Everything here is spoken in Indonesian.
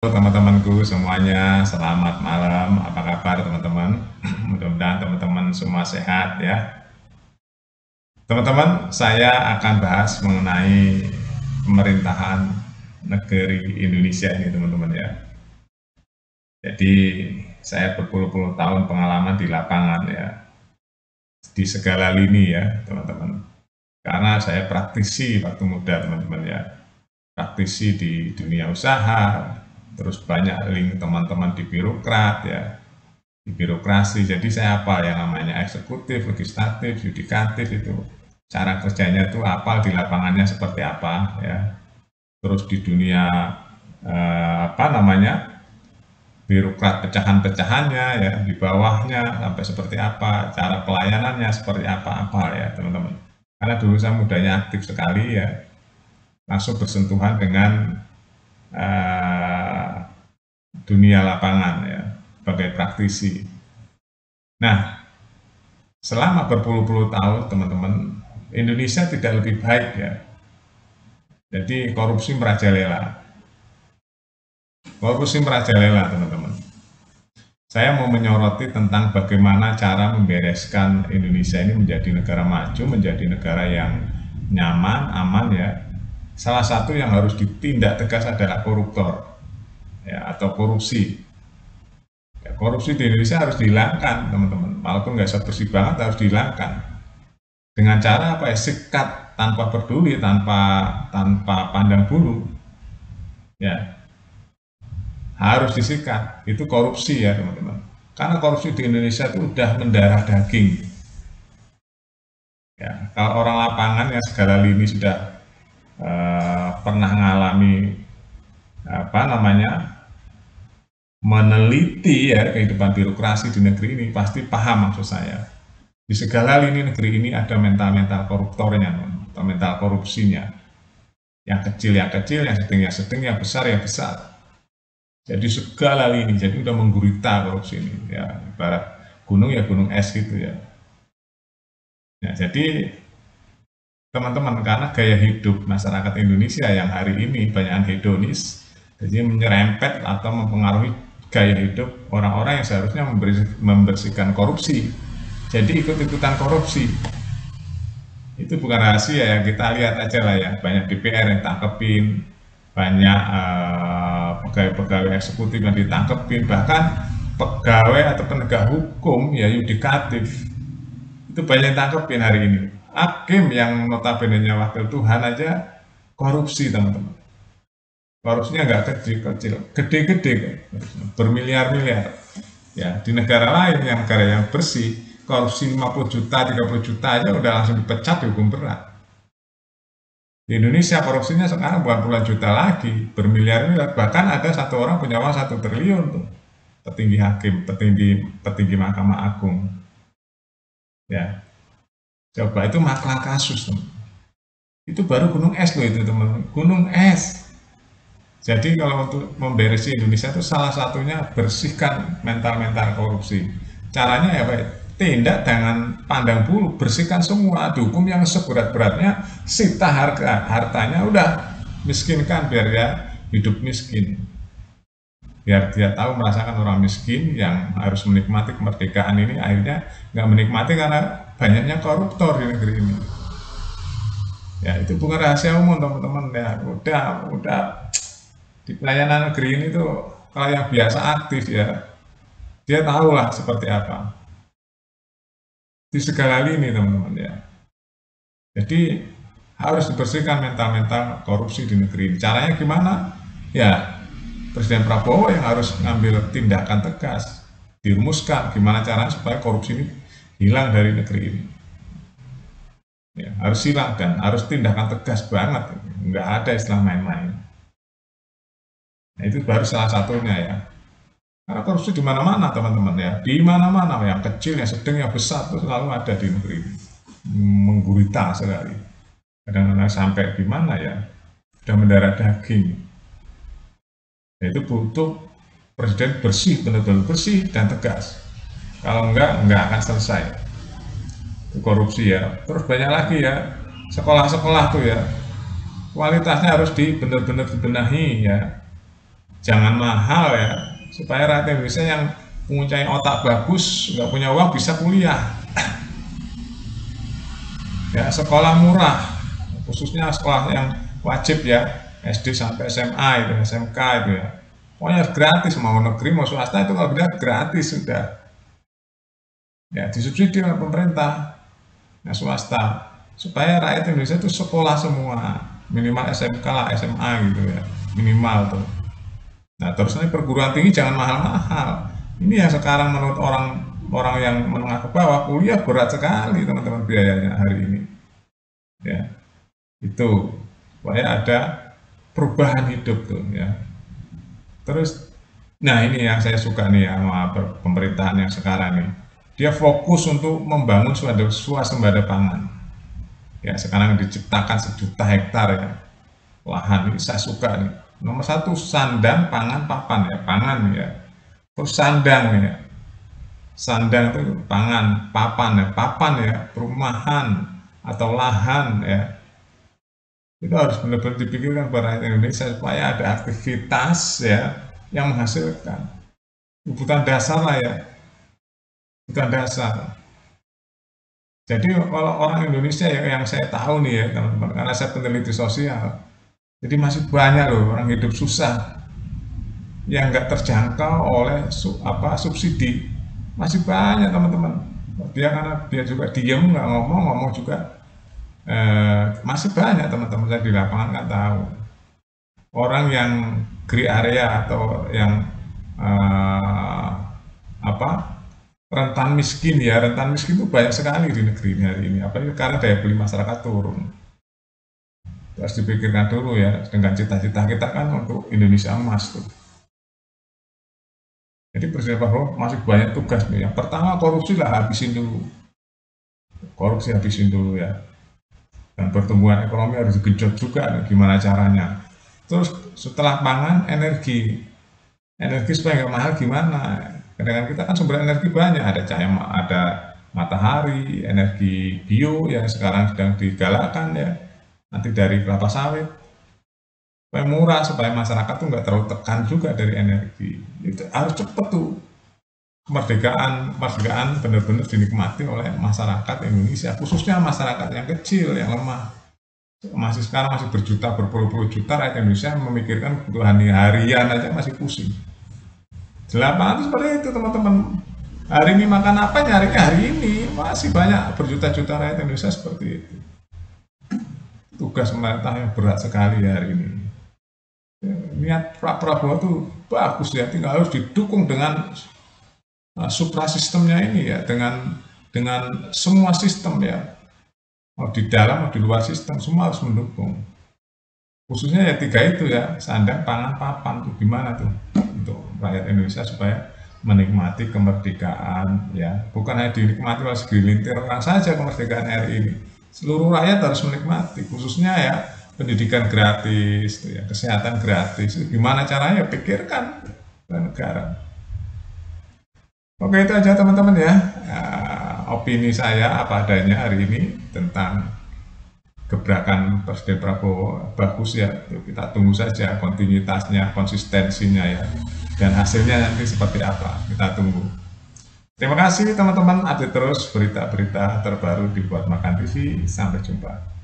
Halo teman-temanku semuanya, selamat malam. Apa kabar teman-teman? Mudah-mudahan teman-teman semua sehat ya. Teman-teman, saya akan bahas mengenai pemerintahan negeri Indonesia ini teman-teman ya. Jadi saya berpuluh-puluh tahun pengalaman di lapangan ya, di segala lini ya teman-teman. Karena saya praktisi waktu muda teman-teman ya. Praktisi di dunia usaha, terus banyak link teman-teman di birokrat ya, di birokrasi. Jadi saya apa yang namanya eksekutif, legislatif, yudikatif itu cara kerjanya itu apa, di lapangannya seperti apa ya. Terus di dunia apa namanya birokrat, pecahan-pecahannya ya, di bawahnya sampai seperti apa, cara pelayanannya seperti apa ya teman-teman. Karena dulu saya mudanya aktif sekali ya, langsung bersentuhan dengan uh, dunia lapangan ya, sebagai praktisi. Nah, selama berpuluh-puluh tahun teman-teman, Indonesia tidak lebih baik ya. Jadi korupsi merajalela. Korupsi merajalela teman-teman. Saya mau menyoroti tentang bagaimana cara membereskan Indonesia ini menjadi negara maju, menjadi negara yang nyaman, aman ya. Salah satu yang harus ditindak tegas adalah koruptor ya, atau korupsi. Ya, korupsi di Indonesia harus dihilangkan teman-teman. Walaupun nggak sebersih banget harus dihilangkan. Dengan cara apa ya? Sikat tanpa peduli, tanpa pandang bulu. Ya, harus disikat. Itu korupsi ya teman-teman. Karena korupsi di Indonesia itu udah mendarah daging. Ya, kalau orang lapangan yang segala lini sudah pernah mengalami apa namanya meneliti ya kehidupan birokrasi di negeri ini, pasti paham maksud saya. Di segala lini negeri ini ada mental-mental koruptornya, atau mental korupsinya. Yang kecil, yang sedang, yang besar, besar. Jadi segala lini, jadi udah menggurita korupsi ini. Ya, ibarat gunung ya gunung es gitu ya. Ya, jadi teman-teman, karena gaya hidup masyarakat Indonesia yang hari ini banyak hedonis, jadi menyerempet atau mempengaruhi gaya hidup orang-orang yang seharusnya membersihkan korupsi. Jadi ikut-ikutan korupsi. Itu bukan rahasia ya, kita lihat aja lah ya, banyak DPR yang tangkepin, banyak pegawai-pegawai eksekutif yang ditangkepin, bahkan pegawai atau penegak hukum ya yudikatif itu banyak yang tangkepin hari ini. Hakim yang notabene-nya wakil Tuhan aja korupsi teman-teman. Korupsinya nggak kecil-kecil, gede-gede, bermiliar-miliar. Ya, di negara lain yang negara yang bersih, korupsi 50 juta, 30 juta aja udah langsung dipecat, dihukum berat. Di Indonesia korupsinya sekarang bukan puluhan juta lagi, bermiliar-miliar. Bahkan ada satu orang punya uang 1 triliun tuh, petinggi hakim, petinggi Mahkamah Agung. Ya, coba itu maklah kasus teman. Itu baru gunung es loh itu teman, gunung es. Jadi kalau untuk memberesi Indonesia itu salah satunya bersihkan mental-mental korupsi. Caranya ya Pak, tindak dengan pandang bulu, bersihkan semua, dihukum yang seberat-beratnya, sita hartanya, udah miskinkan biar dia hidup miskin. Biar dia tahu merasakan orang miskin yang harus menikmati kemerdekaan ini, akhirnya nggak menikmati karena banyaknya koruptor di negeri ini. Ya itu bukan rahasia umum teman-teman ya, udah di pelayanan negeri ini tuh kalau yang biasa aktif ya, dia tahulah seperti apa di segala lini teman-teman ya. Jadi harus dibersihkan mental-mental korupsi di negeri ini. Caranya gimana? Ya Presiden Prabowo yang harus ngambil tindakan tegas, dirumuskan gimana caranya supaya korupsi ini hilang dari negeri ini. Ya, harus hilang dan harus tindakan tegas banget, nggak ada istilah main-main. Nah, itu baru salah satunya ya. Karena korupsi di mana-mana teman-teman ya, di mana-mana, yang kecil, yang sedang, yang besar itu selalu ada di negeri ini, menggurita sekali. Kadang-kadang sampai gimana ya, sudah mendarah daging. Nah, itu butuh presiden bersih, benar-benar bersih dan tegas. Kalau enggak akan selesai itu korupsi ya. Terus banyak lagi ya, sekolah-sekolah tuh ya, kualitasnya harus benar-benar dibenahi ya. jangan mahal ya, supaya rakyat Indonesia yang mempunyai otak bagus, nggak punya uang bisa kuliah. Ya, sekolah murah, khususnya sekolah yang wajib ya, SD sampai SMA itu, SMK itu ya. Pokoknya gratis, mau negeri mau swasta itu kalau bisa gratis sudah. Ya, disubsidi oleh pemerintah, ya swasta, supaya rakyat Indonesia itu sekolah semua, minimal SMK lah, SMA gitu ya, minimal tuh. Nah, terus nanti perguruan tinggi jangan mahal-mahal. Ini yang sekarang menurut orang orang yang menengah ke bawah kuliah berat sekali teman-teman biayanya hari ini. Ya, itu supaya ada perubahan hidup tuh ya. Terus, nah ini yang saya suka nih ya sama pemerintahan yang sekarang nih. Dia fokus untuk membangun swasembada pangan. Ya, sekarang diciptakan 1 juta hektar ya lahan, ini saya suka nih. Nomor satu sandang, pangan, papan ya, pangan ya. Terus sandang ya, sandang itu pangan, papan ya, perumahan atau lahan ya. Itu harus benar-benar dipikirkan pada rakyat Indonesia supaya ada aktivitas ya yang menghasilkan. Kebutuhan dasar lah ya, kebutuhan dasar. Jadi kalau orang Indonesia yang saya tahu nih ya teman-teman, karena saya peneliti sosial, jadi masih banyak loh orang hidup susah yang nggak terjangkau oleh subsidi. Masih banyak teman-teman. Dia karena dia juga diem nggak ngomong juga masih banyak teman-teman saya di lapangan nggak tahu. Orang yang gray area atau yang eh, apa rentan miskin ya, rentan miskin itu banyak sekali di negeri ini hari ini. Apalagi karena daya beli masyarakat turun. Harus dipikirkan dulu ya dengan cita-cita kita kan untuk Indonesia emas tuh. Jadi Presiden Prabowo masih banyak tugas nih. Yang pertama korupsi lah habisin dulu. Korupsi habisin dulu ya. Dan pertumbuhan ekonomi harus digenjot juga nih, gimana caranya. Terus setelah pangan energi. Energi supaya nggak mahal gimana? Dengan kita kan sumber energi banyak, ada cahaya, ada matahari, energi bio yang sekarang sedang digalakkan ya. Nanti dari kelapa sawit, supaya murah, supaya masyarakat tuh nggak terlalu tekan juga dari energi. Itu harus cepet tuh. Kemerdekaan benar-benar dinikmati oleh masyarakat Indonesia, khususnya masyarakat yang kecil, yang lemah. Masih sekarang masih berjuta, berpuluh-puluh juta rakyat Indonesia memikirkan kebutuhan harian aja masih pusing. Di lapangan itu seperti itu teman-teman. Hari ini makan apa, nyarinya hari ini. Masih banyak berjuta-juta rakyat Indonesia seperti itu. Tugas pemerintah yang berat sekali hari ini. Niat Pak Prabowo itu bagus ya, tinggal harus didukung dengan suprasistemnya ini ya, dengan semua sistem ya, mau di dalam mau di luar sistem semua harus mendukung. Khususnya ya 3 itu ya, sandang, pangan, papan tuh gimana tuh untuk rakyat Indonesia supaya menikmati kemerdekaan ya, bukan hanya dinikmati oleh segelintir orang saja kemerdekaan RI ini. Seluruh rakyat harus menikmati, khususnya ya pendidikan gratis, ya, kesehatan gratis. Gimana caranya? Pikirkan ke negara. Oke itu aja teman-teman ya, opini saya apa adanya hari ini tentang gebrakan Presiden Prabowo. Bagus ya, kita tunggu saja kontinuitasnya, konsistensinya ya, dan hasilnya nanti seperti apa, kita tunggu. Terima kasih teman-teman, update terus berita-berita terbaru di Buat Makan TV. Sampai jumpa.